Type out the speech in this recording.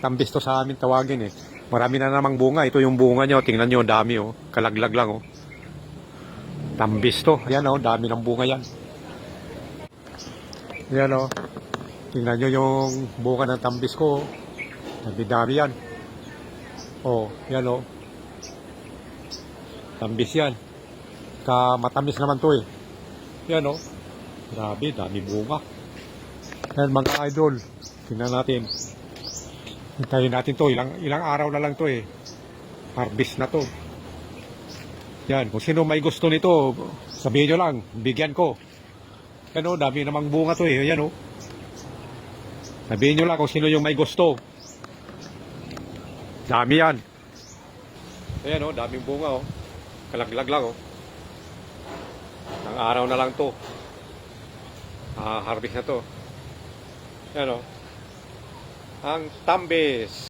Tambis to sa amin tawagin eh. Marami na namang bunga. Ito yung bunga nyo. Tingnan nyo, dami oh. Kalaglag lang oh. Tambis to. Ayan oh, dami ng bunga yan. Ayan oh. Tingnan nyo yung bunga ng tambis ko. Dami-dami yan. Oh, yan oh. Tambis yan. Matamis naman to eh. Yan oh. Grabe, dami bunga. Yan mga idol. Tingnan natin. Hintayin natin to. Ilang araw na lang to eh. Harvest na to. Yan. Kung sino may gusto nito, sabihin nyo lang. Bigyan ko. Yan o. Dami namang bunga to eh. Yan o. Sabihin nyo lang kung sino yung may gusto. Dami yan. Ayan o. Daming bunga o. Kalaglag lang o. Ilang araw na lang to. Harvest na to. Yan o. Ang tambis.